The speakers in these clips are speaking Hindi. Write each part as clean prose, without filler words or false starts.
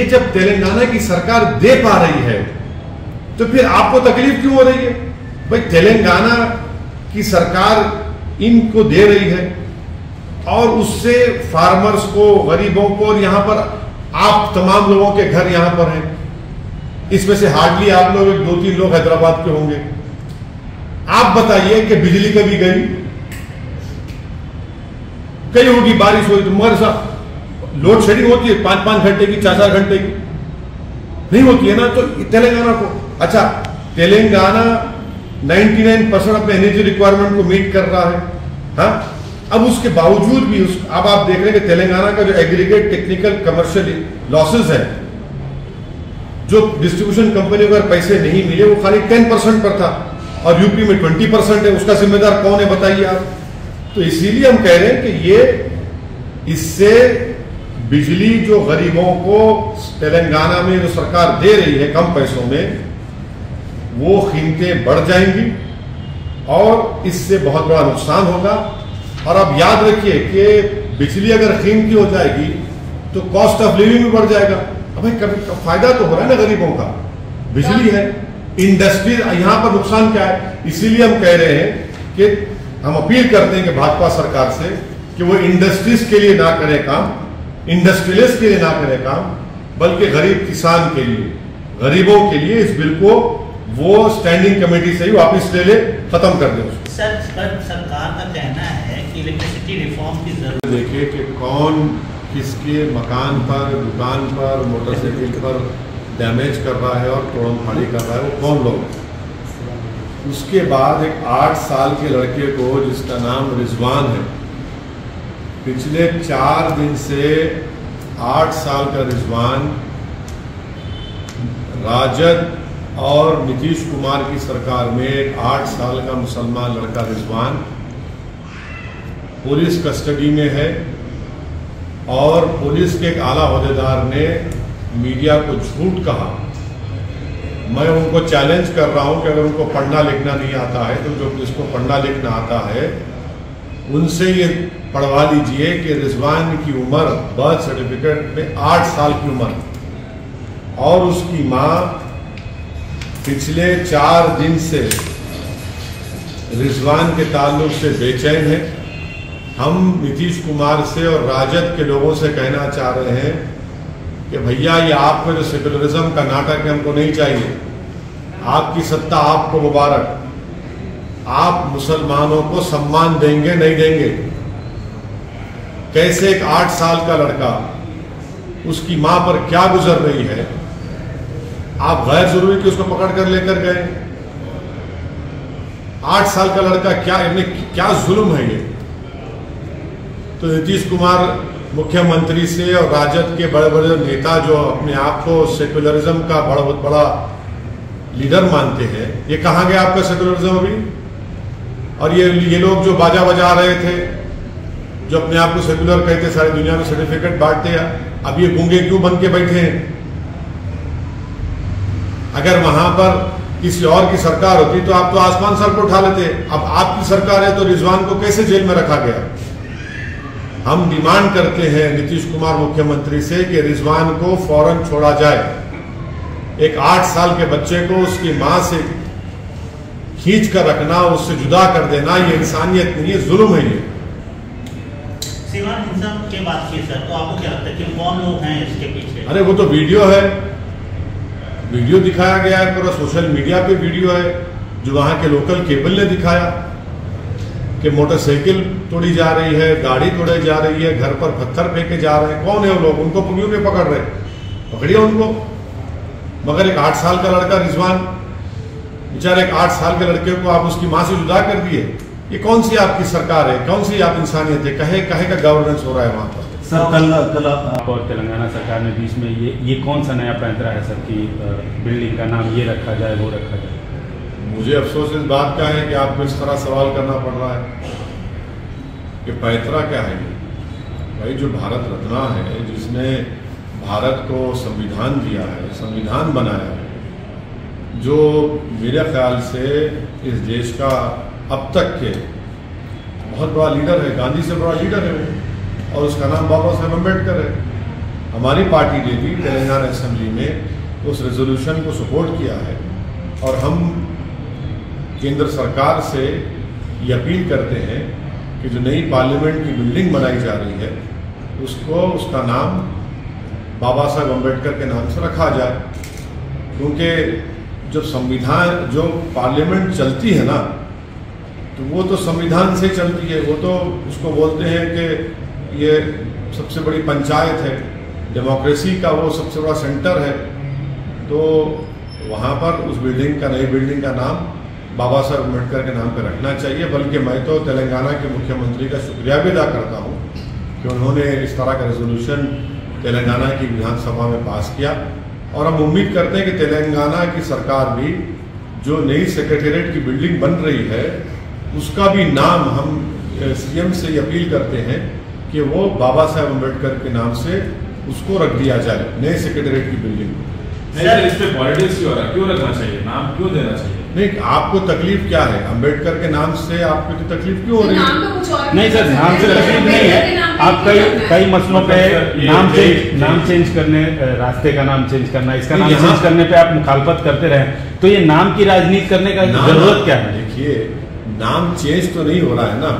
ये जब तेलंगाना की सरकार दे पा रही है तो फिर आपको तकलीफ क्यों हो रही है? भाई तेलंगाना की सरकार इनको दे रही है और उससे फार्मर्स को, गरीबों को, और यहां पर आप तमाम लोगों के घर यहां पर हैं, इसमें से हार्डली आप लोग 2-3 लोग हैदराबाद के होंगे। आप बताइए कि बिजली कभी गई होगी, बारिश हुई तो, मगर साहब लोड शेडिंग होती है 5-5 घंटे की, 4-4 घंटे की नहीं होती है ना। तो तेलंगाना को, अच्छा तेलंगाना 99% अपने एनर्जी रिक्वायरमेंट को मीट कर रहा है, हाँ, अब उसके बावजूद भी अब आप देख रहे हैं कि तेलंगाना का जो एग्रीगेट टेक्निकल कमर्शियल लॉसेस है, जो डिस्ट्रीब्यूशन कंपनी को अगर पैसे नहीं मिले वो खाली 10% पर था और यूपी में 20% है। उसका जिम्मेदार कौन है बताइए आप? तो इसीलिए हम कह रहे हैं कि ये इससे बिजली जो गरीबों को तेलंगाना में जो सरकार दे रही है कम पैसों में, वो कीमतें बढ़ जाएंगी और इससे बहुत बड़ा नुकसान होगा। और अब याद रखिए कि बिजली अगर कीमती हो जाएगी तो कॉस्ट ऑफ लिविंग भी बढ़ जाएगा। अब भाई कभी फायदा तो हो रहा है ना गरीबों का, बिजली है, इंडस्ट्री, यहां पर नुकसान क्या है? इसीलिए हम कह रहे हैं कि हम अपील करते हैं कि भाजपा सरकार से कि वो इंडस्ट्रीज के लिए ना करे काम, इंडस्ट्रियलिस्ट के लिए ना करे काम, बल्कि गरीब किसान के लिए, गरीबों के लिए इस बिल को वो स्टैंडिंग कमेटी से ही वापस ले ले, खत्म कर दे। सर, सरकार का कहना है कि इलेक्ट्रिसिटी रिफॉर्म की जरूरत। देखिए कि कौन किसके मकान पर, दुकान पर, मोटरसाइकिल पर डैमेज कर रहा है और तोड़न फाड़ी कर रहा है, वो कौन लोग। उसके बाद एक 8 साल के लड़के को जिसका नाम रिजवान है, पिछले 4 दिन से 8 साल का रिजवान राजद और नीतीश कुमार की सरकार में 8 साल का मुसलमान लड़का रिजवान पुलिस कस्टडी में है और पुलिस के एक आला ओहदेदार ने मीडिया को झूठ कहा। मैं उनको चैलेंज कर रहा हूं कि अगर उनको पढ़ना लिखना नहीं आता है तो जो जिसको पढ़ना लिखना आता है उनसे ये पढ़वा लीजिए कि रिजवान की उम्र बर्थ सर्टिफिकेट में 8 साल की उम्र और उसकी मां पिछले 4 दिन से रिजवान के ताल्लुक से बेचैन है। हम नीतीश कुमार से और राजद के लोगों से कहना चाह रहे हैं कि भैया ये आपका जो सेकुलरिज्म का नाटक है हमको नहीं चाहिए। आपकी सत्ता आपको मुबारक, आप मुसलमानों को सम्मान देंगे नहीं देंगे? कैसे एक 8 साल का लड़का, उसकी मां पर क्या गुजर रही है, आप गैर जरूरी कि उसको पकड़ कर लेकर गए? 8 साल का लड़का, क्या जुल्म है ये? तो नीतीश कुमार मुख्यमंत्री से और राजद के बड़े बड़े नेता जो अपने आप को सेकुलरिज्म का बहुत बड़ा लीडर मानते हैं, ये कहाँ गया आपका सेकुलरिज्म अभी? और ये लोग जो बाजा बजा रहे थे, जो अपने आप को सेकुलर कहते, सारी दुनिया में सर्टिफिकेट बांटते हैं, अब ये गूंगे क्यों बन के बैठे हैं? अगर वहां पर किसी और की सरकार होती तो आप तो आसमान सर पर उठा लेते। अब आपकी सरकार है तो रिजवान को कैसे जेल में रखा गया? हम डिमांड करते हैं नीतीश कुमार मुख्यमंत्री से कि रिजवान को फौरन छोड़ा जाए। एक 8 साल के बच्चे को उसकी मां से खींच कर रखना, उससे जुदा कर देना, ये इंसानियत नहीं है, जुल्म है ये। सीमा हिंसा की बात की सर, तो आपको क्या लगता है कि कौन लोग हैं इसके पीछे? अरे वो तो वीडियो है, वीडियो दिखाया गया है, पूरा सोशल मीडिया पे वीडियो है, जो वहां के लोकल केबल ने दिखाया कि मोटरसाइकिल तोड़ी जा रही है, गाड़ी तोड़ी जा रही है, घर पर पत्थर फेंके जा रहे हैं। कौन है वो लोग? उनको क्यों नहीं पकड़ रहे? पकड़िए उनको। मगर एक 8 साल का लड़का रिजवान, बेचारे एक 8 साल के लड़के को आप उसकी मां से जुदा कर दिए। ये कौन सी आपकी सरकार है? कौन सी आप इंसानियत है? कहे का गवर्नेंस हो रहा है वहां पर? सर कल आप और तेलंगाना सरकार ने बीच में ये कौन सा नया पैंतरा है सर कि बिल्डिंग का नाम ये रखा जाए, वो रखा जाए? मुझे अफसोस इस बात का है कि आपको इस तरह सवाल करना पड़ रहा है कि पैतरा क्या है। भाई जो भारत रत्ना है, जिसने भारत को संविधान दिया है, संविधान बनाया है, जो मेरे ख्याल से इस देश का अब तक के बहुत बड़ा लीडर है, गांधी से बड़ा लीडर है वो, और उसका नाम बाबा साहेब अम्बेडकर है। हमारी पार्टी ने भी तेलंगाना असेंबली में उस रेजोल्यूशन को सपोर्ट किया है और हम केंद्र सरकार से ये अपील करते हैं कि जो नई पार्लियामेंट की बिल्डिंग बनाई जा रही है उसका नाम बाबा साहब अम्बेडकर के नाम से रखा जाए, क्योंकि जो पार्लियामेंट चलती है ना, तो वो तो संविधान से चलती है। वो तो उसको बोलते हैं कि ये सबसे बड़ी पंचायत है, डेमोक्रेसी का वो सबसे बड़ा सेंटर है। तो वहाँ पर उस नई बिल्डिंग का नाम बाबा साहब अम्बेडकर के नाम पर रखना चाहिए। बल्कि मैं तो तेलंगाना के मुख्यमंत्री का शुक्रिया भी अदा करता हूँ कि उन्होंने इस तरह का रेजोल्यूशन तेलंगाना की विधानसभा में पास किया। और हम उम्मीद करते हैं कि तेलंगाना की सरकार भी जो नई सेक्रेटेरिएट की बिल्डिंग बन रही है उसका भी नाम हम सीएम से ये अपील करते हैं कि वो बाबा साहब अम्बेडकर के नाम से उसको रख दिया जाए, नए सेक्रेटेरिएट की बिल्डिंग। नहीं, इस पे पॉलिटिक्स क्यों रखना चाहिए, नाम क्यों देना चाहिए? नहीं, आपको तकलीफ क्या है? अम्बेडकर के नाम से आपको तो तकलीफ क्यों हो रही है? नहीं सर, नाम से तकलीफ नहीं है। आप कई मसलों पे नाम चेंज करने, रास्ते का नाम चेंज करना, इसका नाम चेंज करने पे आप मुखालफत करते रहे, तो ये नाम की राजनीति करने का जरूरत क्या है? देखिए, नाम चेंज तो नहीं हो रहा है ना,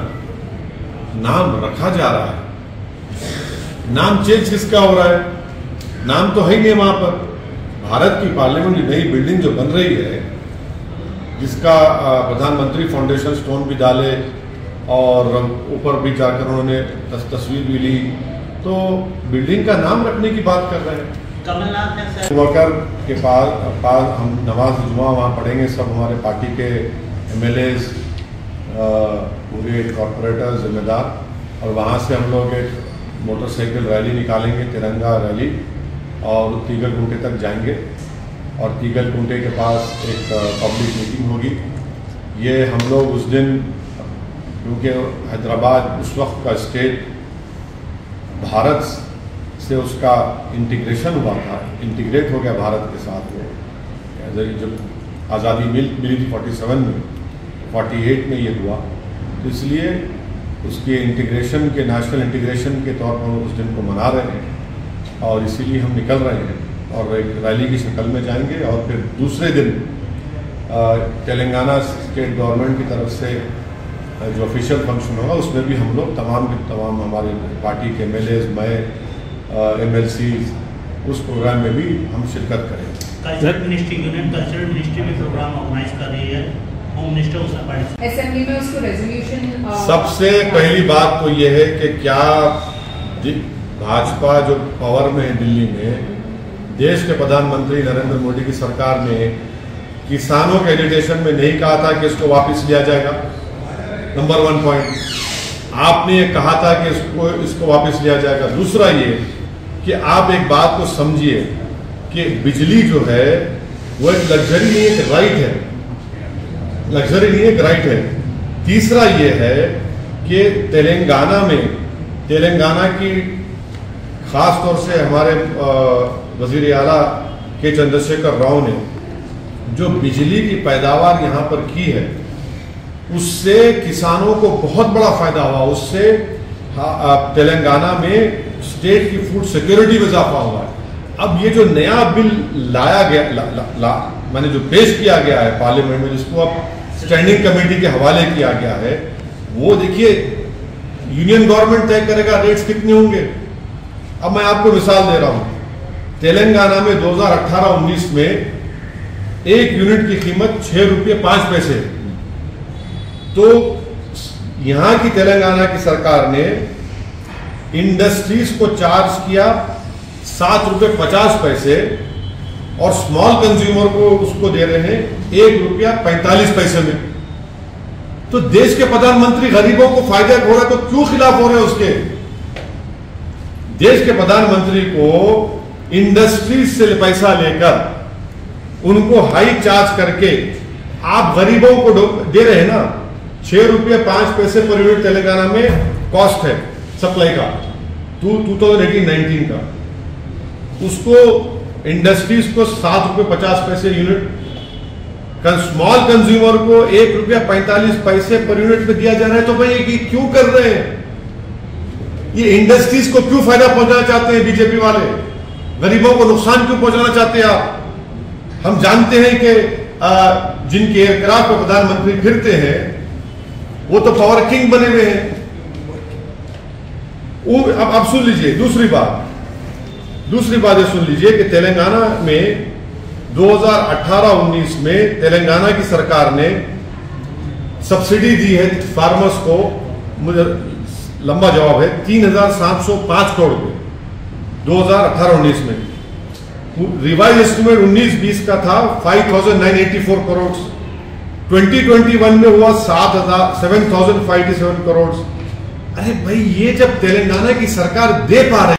नाम रखा जा रहा है। नाम चेंज किसका हो रहा है? नाम तो है ही नहीं वहां पर। भारत की पार्लियामेंट की नई बिल्डिंग जो बन रही है, जिसका प्रधानमंत्री फाउंडेशन स्टोन भी डाले और ऊपर भी जाकर उन्होंने तस्वीर भी ली, तो बिल्डिंग का नाम रखने की बात कर रहे हैं। कमलनाथ ने वकर के पास हम नमाज जुमा वहाँ पढ़ेंगे, सब हमारे पार्टी के एमएलएज, पूरे कॉर्पोरेटर, जिम्मेदार, और वहाँ से हम लोग एक मोटरसाइकिल रैली निकालेंगे, तिरंगा रैली, और तीगल कुंटे तक जाएंगे और तीगल कुंटे के पास एक पब्लिक मीटिंग होगी। ये हम लोग उस दिन, क्योंकि हैदराबाद उस वक्त का स्टेट भारत से उसका इंटीग्रेशन हुआ था, इंटीग्रेट हो गया भारत के साथ में, जब आज़ादी मिली थी 47 में, 48 में ये हुआ, तो इसलिए उसके इंटीग्रेशन के, नेशनल इंटीग्रेशन के तौर पर उस दिन को मना रहे हैं और इसीलिए हम निकल रहे हैं और एक रैली की शक्ल में जाएंगे। और फिर दूसरे दिन तेलंगाना स्टेट गवर्नमेंट की तरफ से जो ऑफिशियल फंक्शन होगा उसमें भी हम लोग तमाम के तमाम हमारे पार्टी के एमएलएज, मैं, एमएलसी, उस प्रोग्राम में भी हम शिरकत करेंगे। Cultural ministry, union cultural ministry में प्रोग्राम ऑर्गेनाइज कर रही है, होम मिनिस्टर उसका पार्टिसिपेट। असेंबली में उसको रेजोल्यूशन। सबसे पहली बात तो यह है कि क्या भाजपा जो पावर में है दिल्ली में, देश के प्रधानमंत्री नरेंद्र मोदी की सरकार ने किसानों के एजिटेशन में नहीं कहा था कि इसको वापस लिया जाएगा? नंबर 1 पॉइंट, आपने ये कहा था कि इसको वापस लिया जाएगा। दूसरा ये कि आप एक बात को समझिए कि बिजली जो है वो एक लग्जरी नहीं, एक राइट है, लग्जरी नहीं, एक राइट है। तीसरा ये है कि तेलंगाना की खास तौर से हमारे वजीर आला के चंद्रशेखर राव ने जो बिजली की पैदावार यहाँ पर की है, उससे किसानों को बहुत बड़ा फायदा हुआ। उससे तेलंगाना में स्टेट की फूड सिक्योरिटी में इजाफा हुआ है। अब ये जो नया बिल लाया गया, मैंने जो पेश किया गया है पार्लियामेंट में, जिसको अब स्टैंडिंग कमेटी के हवाले किया गया है, वो देखिए यूनियन गवर्नमेंट तय करेगा रेट्स कितने होंगे। अब मैं आपको मिसाल दे रहा हूं, तेलंगाना में 2018-19 में 1 यूनिट की कीमत 6 रुपये 5 पैसे, तो यहां की तेलंगाना की सरकार ने इंडस्ट्रीज को चार्ज किया 7 रुपये 50 पैसे और स्मॉल कंज्यूमर को उसको दे रहे हैं 1 रुपया 45 पैसे में। तो देश के प्रधानमंत्री गरीबों को फायदा हो रहा है, तो क्यों खिलाफ हो रहे हैं उसके? देश के प्रधानमंत्री को इंडस्ट्रीज से पैसा लेकर उनको हाई चार्ज करके आप गरीबों को दे रहे हैं ना। 6 रुपये 5 पैसे पर यूनिट तेलंगाना में कॉस्ट है सप्लाई का 2018-19 का, उसको इंडस्ट्रीज को 7 रुपये 50 पैसे यूनिट, स्मॉल कंज्यूमर को 1 रुपया 45 पैसे पर यूनिट में दिया जा रहा है। तो भाई ये क्यों कर रहे हैं? ये इंडस्ट्रीज को क्यों फायदा पहुंचाना चाहते हैं बीजेपी वाले? गरीबों को नुकसान क्यों पहुंचाना चाहते हैं आप? हम जानते हैं कि जिनके एयरक्राफ्ट पर प्रधानमंत्री फिरते हैं वो तो पावर किंग बने हुए हैं। अब सुन लीजिए दूसरी बात ये सुन लीजिए कि तेलंगाना में 2018-19 में तेलंगाना की सरकार ने सब्सिडी दी है फार्मर्स को, मुझे लंबा जवाब है, 3,705 करोड़ रुपए 2018-19 में। रिवाइज एस्टिमेट 19-20 का था 5,984 करोड़। 2021 में हुआ 7,587 करोड़। अरे भाई, ये जब तेलंगाना की सरकार दे पा रही